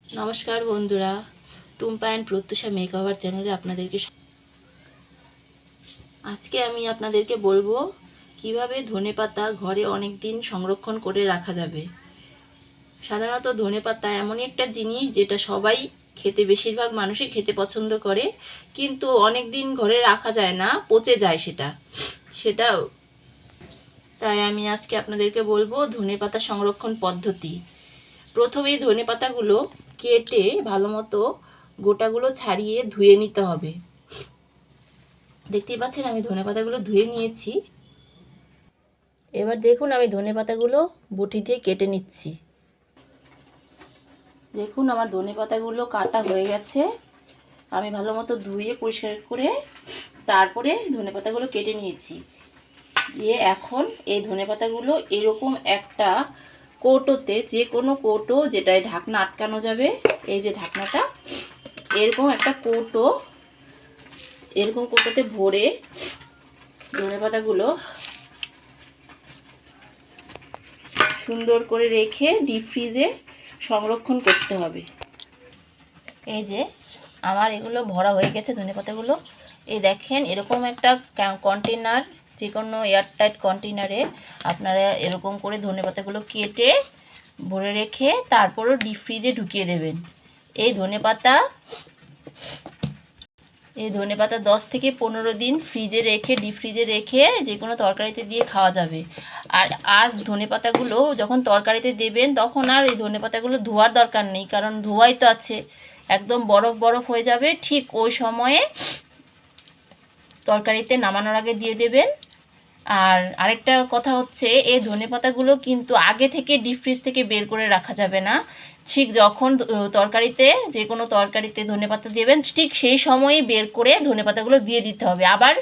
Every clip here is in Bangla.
নমস্কার বন্ধুরা, টুম্পা অ্যান্ড প্রত্যুষা মেকওভার চ্যানেলে আপনাদেরকে আজকে আমি আপনাদেরকে বলবো কিভাবে ধনেপাতা ঘরে অনেক দিন সংরক্ষণ করে রাখা যাবে। সাধারণত ধনেপাতা এমনই একটা জিনিস যেটা সবাই খেতে, বেশিরভাগ মানুষই খেতে পছন্দ করে, কিন্তু অনেক দিন ঘরে রাখা যায় না, পচে যায় সেটা তাই আমি আজকে আপনাদেরকে বলবো ধনেপাতা সংরক্ষণ পদ্ধতি। প্রথমেই ধনেপাতাগুলো কেটে ভালো মতো গোটাগুলো ছাড়িয়ে ধুয়ে নিতে হবে। দেখতেই পাচ্ছেন আমি ধনেপাতাগুলো ধুয়ে নিয়েছি। এবার দেখুন আমি ধনেপাতাগুলো বটি দিয়ে কেটে নিচ্ছি। দেখুন আমার ধনেপাতাগুলো কাটা হয়ে গেছে। আমি ভালো মতো ধুয়ে পরিষ্কার করে তারপরে ধনেপাতাগুলো কেটে নিয়েছি। দিয়ে এখন এই ধনেপাতাগুলো এরকম একটা কৌটোতে, যে কোনো কৌটো যেটায় ঢাকনা আটকানো যাবে, এই যে ঢাকনাটা, এরকম একটা এরকম কৌটোতে ভরে ধনেপাতাগুলো সুন্দর করে রেখে ডিপ ফ্রিজে সংরক্ষণ করতে হবে। এই যে আমার এগুলো ভরা হয়ে গেছে ধনেপাতাগুলো। এই দেখেন এরকম একটা কন্টেনার, যে কোনো এয়ারটাইট কন্টেনারে আপনারা এরকম করে ধনেপাতাগুলো কেটে ভরে রেখে তারপরও ডিপ ফ্রিজে ঢুকিয়ে দেবেন। এই ধনেপাতা 10 থেকে 15 দিন ফ্রিজে রেখে, ডিপ ফ্রিজে রেখে যে কোনো তরকারিতে দিয়ে খাওয়া যাবে। আর ধনেপাতাগুলো যখন তরকারিতে দেবেন তখন আর এই ধনেপাতাগুলো ধোয়ার দরকার নেই, কারণ ধোয়াই তো আছে, একদম বরফ বরফ হয়ে যাবে। ঠিক ওই সময়ে তরকারিতে নামানোর আগে দিয়ে দেবেন। আর আরেকটা কথা হচ্ছে, এই ধনেপাতাগুলো কিন্তু আগে থেকে ডিপ ফ্রিজ থেকে বের করে রাখা যাবে না। ঠিক যখন তরকারিতে, যে কোনো তরকারিতে ধনেপাতা দেবেন, ঠিক সেই সময়ই বের করে ধনেপাতাগুলো দিয়ে দিতে হবে। আবার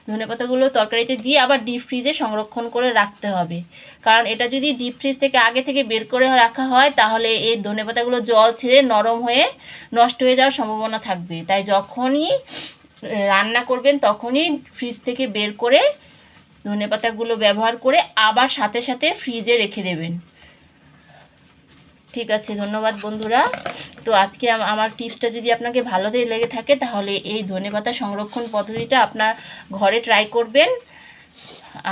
ধনেপাতাগুলো তরকারিতে দিয়ে আবার ডিপ ফ্রিজে সংরক্ষণ করে রাখতে হবে। কারণ এটা যদি ডিপ ফ্রিজ থেকে আগে থেকে বের করে রাখা হয় তাহলে এই ধনেপাতাগুলো জল ছেড়ে নরম হয়ে নষ্ট হয়ে যাওয়ার সম্ভাবনা থাকবে। তাই যখনই রান্না করবেন তখনই ফ্রিজ থেকে বের করে ধনেপাতাগুলো ব্যবহার করে আবার সাথে সাথে ফ্রিজে রেখে দেবেন। ঠিক আছে, ধন্যবাদ বন্ধুরা। তো আজকে আমার টিপসটা যদি আপনাকে ভালো লেগে থাকে তাহলে এই ধনেপাতা সংরক্ষণ পদ্ধতিটা আপনার ঘরে ট্রাই করবেন।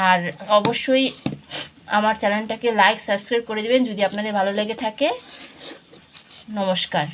আর অবশ্যই আমার চ্যানেলটাকে লাইক সাবস্ক্রাইব করে দেবেন যদি আপনাদের ভালো লেগে থাকে। নমস্কার।